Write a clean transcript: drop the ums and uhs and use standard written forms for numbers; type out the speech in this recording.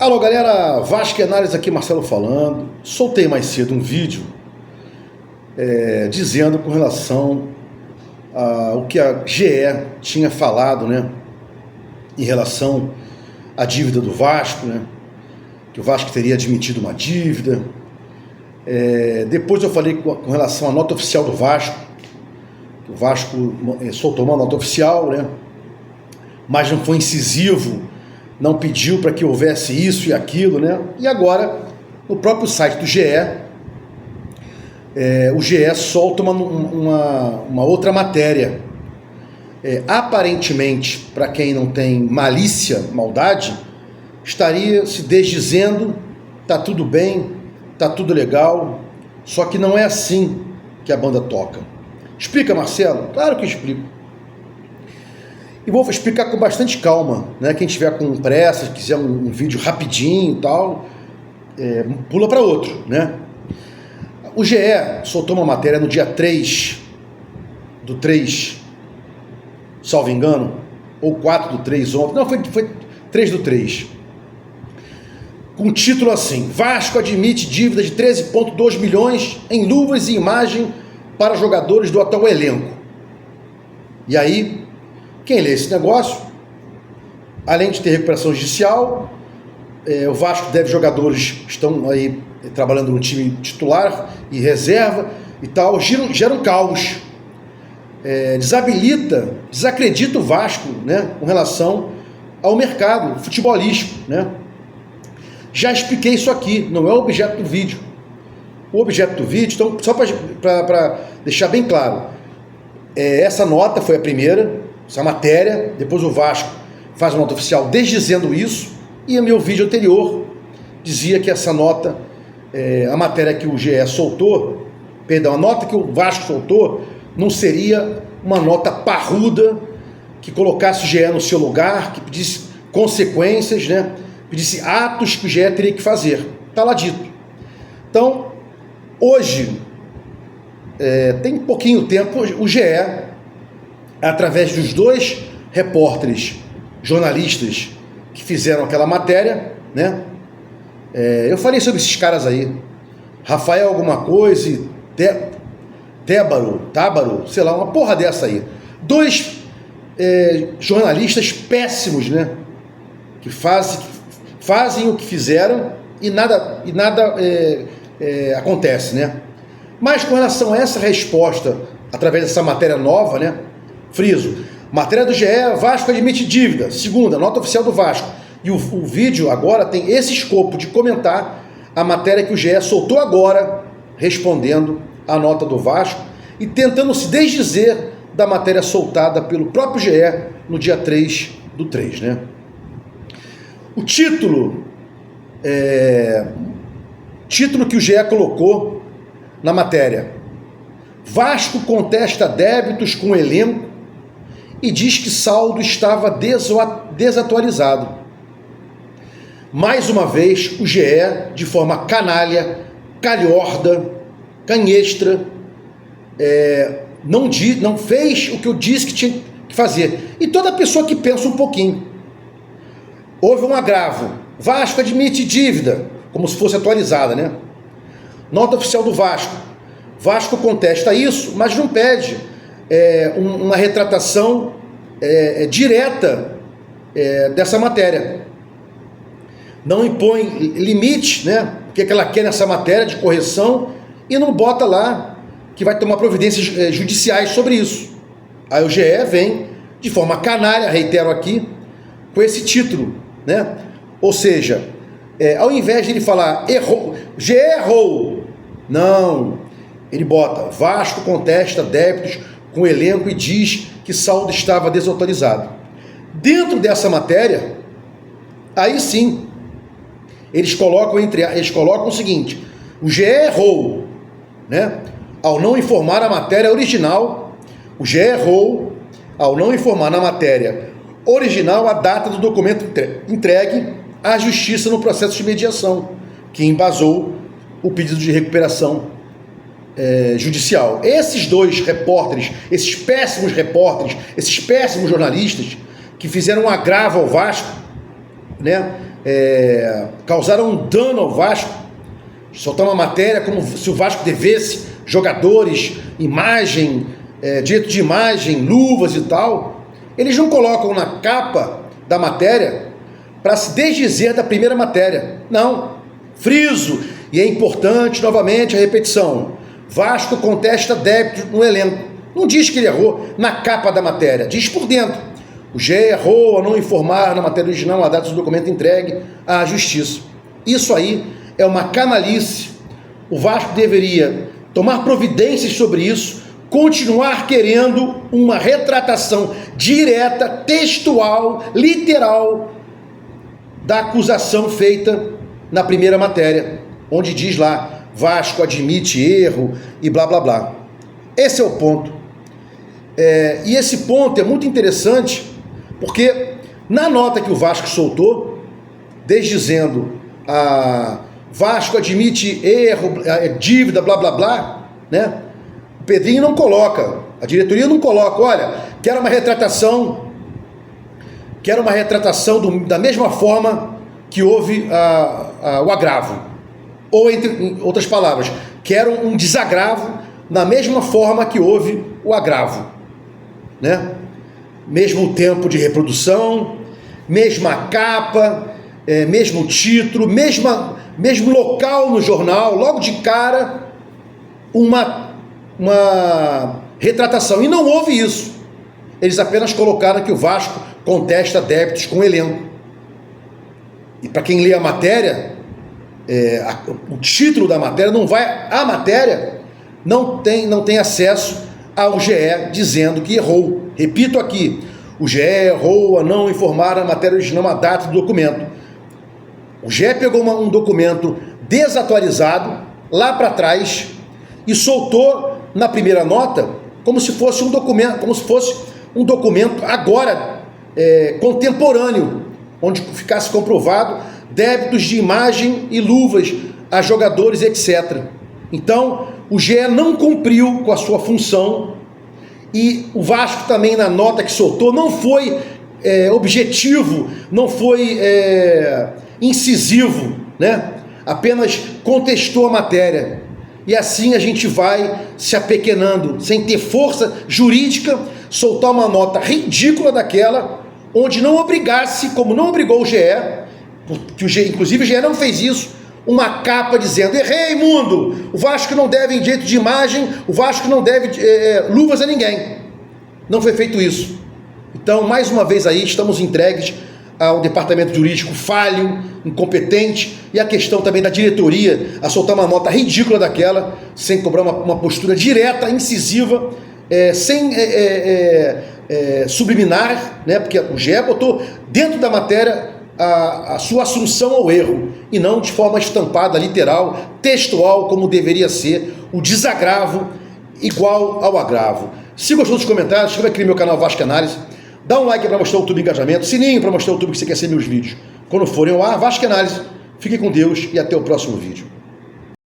Alô galera, Vasco Análise aqui, Marcelo falando. Soltei mais cedo um vídeo dizendo com relação ao que a GE tinha falado, né, em relação à dívida do Vasco, né, que o Vasco teria admitido uma dívida. Depois eu falei com relação à nota oficial do Vasco, que o Vasco soltou uma nota oficial, né, mas não foi incisivo, não pediu para que houvesse isso e aquilo, né? E agora, no próprio site do GE, o GE solta uma outra matéria. Aparentemente, para quem não tem malícia, maldade, estaria se desdizendo, tá tudo bem, tá tudo legal, só que não é assim que a banda toca. Explica, Marcelo? Claro que explico. E vou explicar com bastante calma, né? Quem tiver com pressa, quiser um vídeo rapidinho e tal, pula para outro, né? O GE soltou uma matéria no dia 3/3, salvo engano, ou 4/3 ontem, não, foi 3/3, com um título assim: Vasco admite dívida de 13,2 milhões em luvas e imagem para jogadores do atual elenco. E aí, quem lê esse negócio, além de ter recuperação judicial, o Vasco deve jogadores que estão aí trabalhando no time titular e reserva e tal, gera um caos, desacredita o Vasco, né, com relação ao mercado futebolístico, né? Já expliquei isso aqui, não é o objeto do vídeo. O objeto do vídeo, então, só para deixar bem claro, essa nota foi a primeira, essa matéria, depois o Vasco faz uma nota oficial desdizendo isso, e o meu vídeo anterior dizia que essa nota, a matéria que o GE soltou, perdão, a nota que o Vasco soltou, não seria uma nota parruda, que colocasse o GE no seu lugar, que pedisse consequências, né, pedisse atos que o GE teria que fazer. Está lá dito. Então, hoje, tem pouquinho tempo, o GE, através dos dois repórteres jornalistas que fizeram aquela matéria, né? Eu falei sobre esses caras aí, Rafael alguma coisa e Tábaro, sei lá, uma porra dessa aí. Dois jornalistas péssimos, né? Que fazem o que fizeram e nada acontece, né? Mas com relação a essa resposta, através dessa matéria nova, né? Friso, matéria do GE, Vasco admite dívida. Segunda, nota oficial do Vasco. E o vídeo agora tem esse escopo de comentar a matéria que o GE soltou agora, respondendo à nota do Vasco e tentando se desdizer da matéria soltada pelo próprio GE no dia 3/3, né? O título que o GE colocou na matéria: Vasco contesta débitos com o elenco e diz que saldo estava desatualizado. Mais uma vez, o GE, de forma canalha, calhorda, canhestra, não fez o que eu disse que tinha que fazer. E toda pessoa que pensa um pouquinho. Houve um agravo. Vasco admite dívida, como se fosse atualizada, né? Nota oficial do Vasco. Vasco contesta isso, mas não pede uma retratação direta dessa matéria. Não impõe limite, né? O que ela quer nessa matéria de correção e não bota lá que vai tomar providências judiciais sobre isso. Aí o GE vem de forma canalha, reitero aqui, com esse título, né? Ou seja, ao invés de ele falar errou, GE errou, não, ele bota Vasco contesta débitos com o elenco e diz que saldo estava desatualizado. Dentro dessa matéria, aí sim, eles colocam o seguinte: o GE errou, né? Ao não informar a matéria original, o GE errou ao não informar na matéria original a data do documento entregue à Justiça no processo de mediação, que embasou o pedido de recuperação judicial. Esses dois repórteres, esses péssimos repórteres, esses péssimos jornalistas que fizeram um agravo ao Vasco, né, causaram um dano ao Vasco, soltar uma matéria como se o Vasco devesse jogadores, imagem, direito de imagem, luvas e tal. Eles não colocam na capa da matéria para se desdizer da primeira matéria. Não. Friso, e é importante novamente a repetição, Vasco contesta débito no elenco. Não diz que ele errou na capa da matéria, diz por dentro. O GE errou ao não informar na matéria original a data do documento entregue à Justiça. Isso aí é uma canalice. O Vasco deveria tomar providências sobre isso, continuar querendo uma retratação direta, textual, literal, da acusação feita na primeira matéria, onde diz lá, Vasco admite erro e blá blá blá. Esse é o ponto. E esse ponto é muito interessante, porque na nota que o Vasco soltou, desdizendo Vasco admite erro, dívida, blá blá blá, né? O Pedrinho não coloca, a diretoria não coloca, olha, quero uma retratação da mesma forma que houve o agravo. Ou, em outras palavras, quero um desagravo da mesma forma que houve o agravo, né? Mesmo tempo de reprodução, mesma capa, mesmo título, mesmo local no jornal, logo de cara, uma retratação. E não houve isso. Eles apenas colocaram que o Vasco contesta débitos com o elenco. E para quem lê a matéria, o título da matéria não vai... A matéria não tem acesso ao GE dizendo que errou. Repito aqui, o GE errou a não informar a matéria original a data do documento. O GE pegou um documento desatualizado lá para trás e soltou na primeira nota como se fosse um documento agora contemporâneo, onde ficasse comprovado débitos de imagem e luvas a jogadores, etc. Então, o GE não cumpriu com a sua função e o Vasco também, na nota que soltou, não foi objetivo, não foi incisivo, né? Apenas contestou a matéria. E assim a gente vai se apequenando, sem ter força jurídica, soltar uma nota ridícula daquela, onde não obrigasse, como não obrigou o GE, inclusive o GE não fez isso, uma capa dizendo, errei, mundo, o Vasco não deve direito de imagem, o Vasco não deve luvas a ninguém. Não foi feito isso. Então, mais uma vez aí, estamos entregues ao departamento jurídico falho, incompetente, e a questão também da diretoria a soltar uma nota ridícula daquela, sem cobrar uma postura direta, incisiva, sem subliminar, né? Porque o GE botou dentro da matéria a sua assunção ao erro, e não de forma estampada, literal, textual, como deveria ser, o desagravo igual ao agravo. Se gostou dos comentários, inscreva aqui no meu canal Vasco Análise, dá um like para mostrar o YouTube engajamento, sininho para mostrar o YouTube que você quer ser meus vídeos. Quando forem ao ar, Vasco Análise. Fique com Deus e até o próximo vídeo.